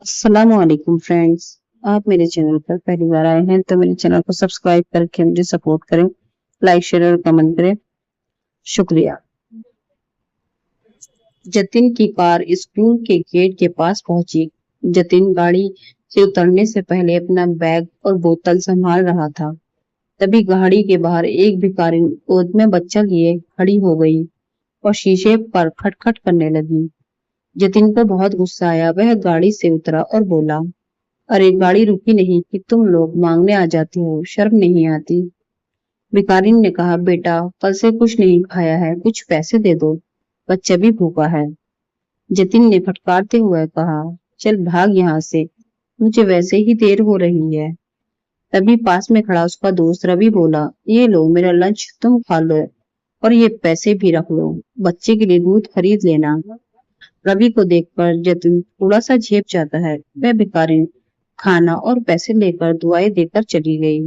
अस्सलामुअलैकुम फ्रेंड्स। आप मेरे चैनल पर पहली बार आए हैं तो मेरे चैनल को सब्सक्राइब करके मुझे सपोर्ट करें। लाइक शेयर और कमेंट करें। शुक्रिया। जतिन की कार स्कूल के गेट के पास पहुंची। जतिन गाड़ी से उतरने से पहले अपना बैग और बोतल संभाल रहा था। तभी गाड़ी के बाहर एक भिखारिन गोद में बच्चा लिए खड़ी हो गई और शीशे पर खटखट करने लगी। जतिन को बहुत गुस्सा आया। वह गाड़ी से उतरा और बोला, अरे गाड़ी रुकी नहीं कि तुम लोग मांगने आ जाती हो, शर्म नहीं आती। भिखारिन ने कहा, बेटा कल से कुछ नहीं खाया है, कुछ पैसे दे दो, बच्चा भी भूखा है। जतिन ने फटकारते हुए कहा, चल भाग यहाँ से, मुझे वैसे ही देर हो रही है। तभी पास में खड़ा उसका दोस्त रवि बोला, ये लो मेरा लंच, तुम खा लो और ये पैसे भी रख लो, बच्चे के लिए दूध खरीद लेना। रवि को देखकर जतिन थोड़ा सा झेप जाता है। वह भिखारिन खाना और पैसे लेकर दुआएं देकर चली गई।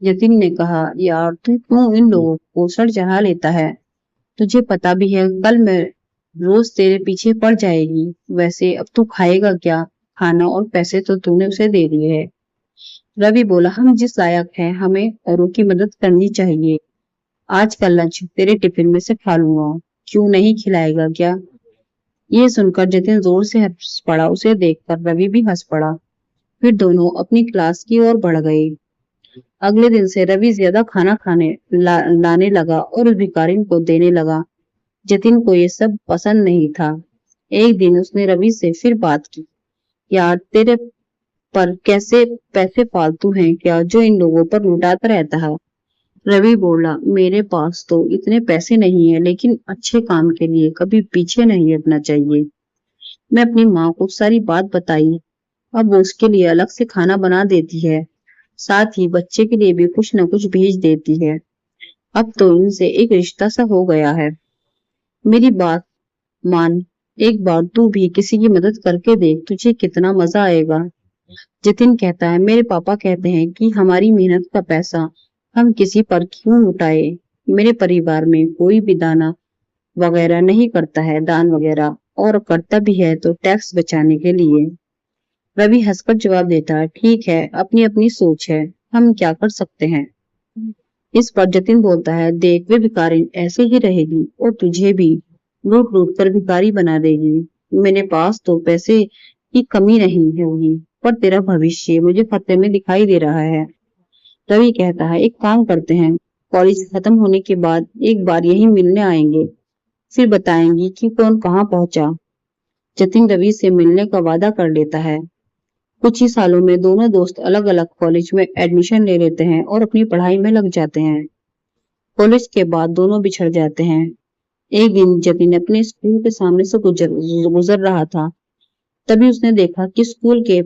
जतिन ने कहा, यार तू क्यों इन लोगों को सर चढ़ा लेता है? तुझे पता भी है कल मैं रोज तेरे पीछे पड़ जाएगी। वैसे अब तू खाएगा क्या? खाना और पैसे तो तूने उसे दे दिए है। रवि बोला, हम जिस लायक हैं हमें औरों की मदद करनी चाहिए। आज का लंच तेरे टिफिन में से खा लूंगा, क्यों नहीं खिलाएगा क्या? ये सुनकर जतिन जोर से हंस पड़ा। उसे देखकर रवि भी हंस पड़ा। फिर दोनों अपनी क्लास की ओर बढ़ गए। अगले दिन से रवि ज्यादा खाना लाने लगा और उस भिखारिन को देने लगा। जतिन को ये सब पसंद नहीं था। एक दिन उसने रवि से फिर बात की, यार तेरे पर कैसे पैसे फालतू हैं क्या जो इन लोगों पर लुटाता रहता है? रवि बोला, मेरे पास तो इतने पैसे नहीं है, लेकिन अच्छे काम के लिए कभी पीछे नहीं हटना चाहिए। मैं अपनी माँ को सारी बात बताई। अब वो उसके लिए अलग से खाना बना देती है, साथ ही बच्चे के लिए भी कुछ न कुछ भेज देती है। अब तो इनसे एक रिश्ता सा हो गया है। मेरी बात मान, एक बार तू भी किसी की मदद करके देख, तुझे कितना मजा आएगा। जतिन कहता है, मेरे पापा कहते हैं कि हमारी मेहनत का पैसा हम किसी पर क्यों लुटाए। मेरे परिवार में कोई भी दाना वगैरह नहीं करता है, दान वगैरह, और करता भी है तो टैक्स बचाने के लिए। रवि हंसकर जवाब देता है, ठीक है, अपनी अपनी सोच है, हम क्या कर सकते हैं। इस पर जतिन बोलता है, देख वे भिखारिन ऐसे ही रहेगी और तुझे भी लूट लूट कर भिखारी बना देगी। मेरे पास तो पैसे की कमी नहीं होगी, पर तेरा भविष्य मुझे खतरे में दिखाई दे रहा है। रवि कहता है, एक काम करते हैं, कॉलेज खत्म होने के बाद एक बार यही मिलने आएंगे, फिर बताएंगी कि कौन कहाँ पहुंचा। जतिन रवि से मिलने का वादा कर लेता है। कुछ ही सालों में दोनों दोस्त अलग अलग कॉलेज में एडमिशन ले लेते हैं और अपनी पढ़ाई में लग जाते हैं। कॉलेज के बाद दोनों बिछड़ जाते हैं। एक दिन जतिन अपने स्कूल के सामने से गुजर रहा था। तभी उसने देखा कि स्कूल के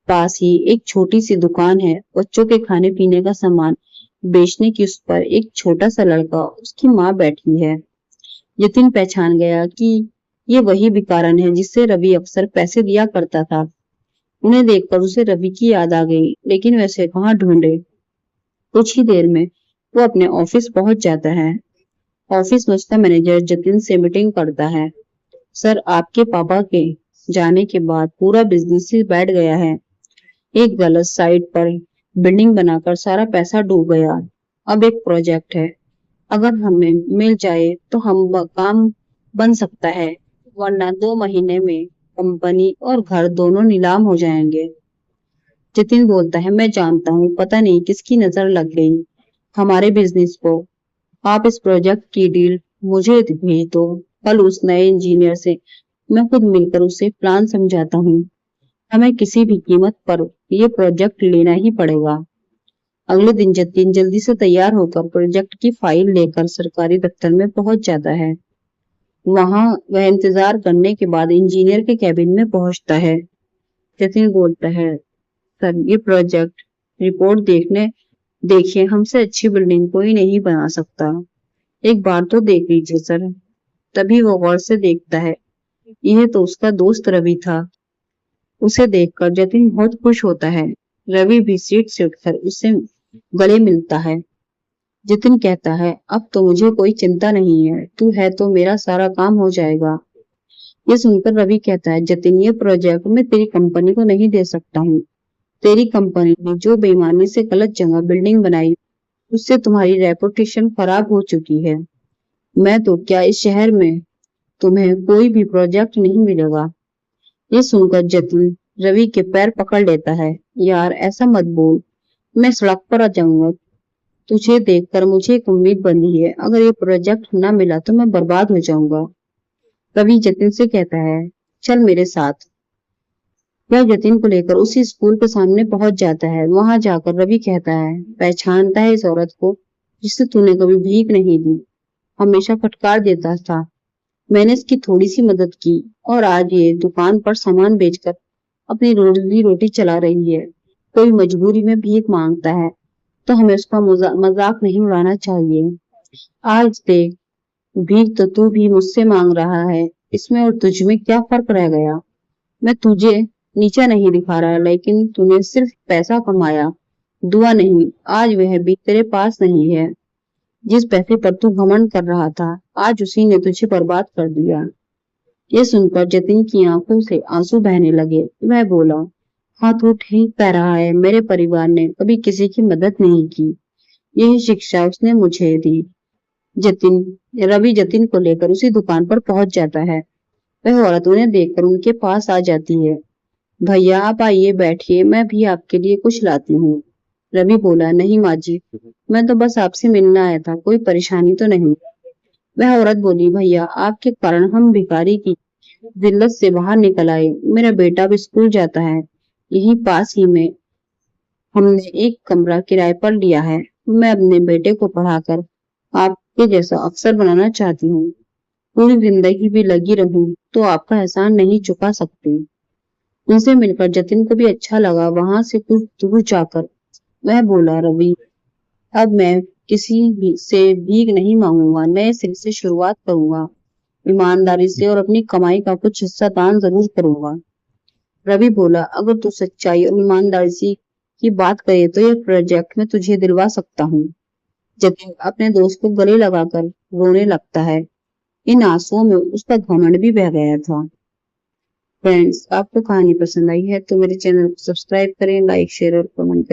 पास ही एक छोटी सी दुकान है, बच्चों के खाने पीने का सामान बेचने की। उस पर एक छोटा सा लड़का, उसकी माँ बैठी है। जतिन पहचान गया कि ये वही भिखारन है जिससे रवि अक्सर पैसे दिया करता था। उन्हें देखकर उसे रवि की याद आ गई, लेकिन वैसे कहाँ ढूंढे। कुछ ही देर में वो अपने ऑफिस पहुंच जाता है। ऑफिस में उसका मैनेजर जतिन से मीटिंग करता है। सर, आपके पापा के जाने के बाद पूरा बिजनेस ही बैठ गया है। एक गलत साइट पर बिल्डिंग बनाकर सारा पैसा डूब गया। अब एक प्रोजेक्ट है, अगर हमें मिल जाए तो हम काम बन सकता है, वरना 2 महीने में कंपनी और घर दोनों नीलाम हो जाएंगे। जतिन बोलता है, मैं जानता हूँ, पता नहीं किसकी नजर लग गई हमारे बिजनेस को। आप इस प्रोजेक्ट की डील मुझे भेज दो। कल उस नए इंजीनियर से मैं खुद मिलकर उसे प्लान समझाता हूँ। हमें किसी भी कीमत पर ये प्रोजेक्ट लेना ही पड़ेगा। अगले दिन जतिन जल्दी से तैयार होकर प्रोजेक्ट की फाइल लेकर सरकारी दफ्तर में पहुंच जाता है। वहां वह इंतजार करने के बाद इंजीनियर के कैबिन में पहुंचता है। जतिन बोलता है, सर ये प्रोजेक्ट रिपोर्ट देखिए, हमसे अच्छी बिल्डिंग कोई नहीं बना सकता, एक बार तो देख लीजिए सर। तभी वो गौर से देखता है, यह तो उसका दोस्त रवि था। उसे देखकर जतिन बहुत खुश होता है। रवि भी सीट से उठकर उससे गले मिलता है। जतिन कहता है, अब तो मुझे कोई चिंता नहीं है, तू है तो मेरा सारा काम हो जाएगा। ये सुनकर रवि कहता है, जतिन ये प्रोजेक्ट मैं तेरी कंपनी को नहीं दे सकता हूँ। तेरी कंपनी ने जो बेईमानी से गलत जगह बिल्डिंग बनाई उससे तुम्हारी रेपुटेशन खराब हो चुकी है। मैं तो क्या इस शहर में तुम्हें कोई भी प्रोजेक्ट नहीं मिलेगा। ये सुनकर जतिन रवि के पैर पकड़ लेता है। यार ऐसा मत बोल, मैं सड़क पर आ जाऊंगा। तुझे देखकर मुझे एक उम्मीद बंधी है, अगर ये प्रोजेक्ट ना मिला तो मैं बर्बाद हो जाऊंगा। रवि जतिन से कहता है, चल मेरे साथ। वह जतिन को लेकर उसी स्कूल के सामने पहुंच जाता है। वहां जाकर रवि कहता है, पहचानता है इस औरत को जिससे तूने कभी भीख नहीं दी, हमेशा फटकार देता था। मैंने इसकी थोड़ी सी मदद की और आज ये दुकान पर सामान बेचकर अपनी रोजी रोटी चला रही है। कोई मजबूरी में भीख मांगता है तो हमें उसका मजाक नहीं उड़ाना चाहिए। आज देख, भीख तो तू भी मुझसे मांग रहा है, इसमें और तुझ में क्या फर्क रह गया। मैं तुझे नीचा नहीं दिखा रहा, लेकिन तूने सिर्फ पैसा कमाया, दुआ नहीं। आज वह भी तेरे पास नहीं है। जिस पैसे पर तू घमंड कर रहा था, आज उसी ने तुझे बर्बाद कर दिया। ये सुनकर जतिन की आंखों से आंसू बहने लगे। वह बोला, हाँ तू ठीक कह रहा है, मेरे परिवार ने कभी किसी की मदद नहीं की, यही शिक्षा उसने मुझे दी। रवि जतिन को लेकर उसी दुकान पर पहुंच जाता है। वह औरत उन्हें देखकर उनके पास आ जाती है। भैया आप आइए, बैठिए, मैं भी आपके लिए कुछ लाती हूँ। रवि बोला, नहीं माँ जी, मैं तो बस आपसे मिलने आया था, कोई परेशानी तो नहीं। वह औरत बोली, भैया आपके कारण हम भिखारी की जिल्लत से बाहर निकल आए। मेरा बेटा भी स्कूल जाता है, यहीं पास ही में हमने एक कमरा किराए पर लिया है। मैं अपने बेटे को पढ़ाकर आपके जैसा अफसर बनाना चाहती हूँ। पूरी जिंदगी भी लगी रहूं तो आपका एहसान नहीं चुका सकती। उनसे मिलकर जतिन को भी अच्छा लगा। वहां से कुछ दूर जाकर वह बोला, रवि अब मैं किसी भी से भीख नहीं मांगूंगा, नए सिरे से शुरुआत करूंगा, ईमानदारी से और अपनी कमाई का कुछ हिस्सा दान जरूर करूंगा। रवि बोला, अगर तू सच्चाई और ईमानदारी की बात करे तो ये प्रोजेक्ट मैं तुझे दिलवा सकता हूँ। जतिन अपने दोस्त को गले लगाकर रोने लगता है। इन आंसुओं में उसका घमंड भी बह गया था। फ्रेंड्स, आपको कहानी पसंद आई है तो मेरे चैनल को सब्सक्राइब करें, लाइक शेयर और कमेंट करें।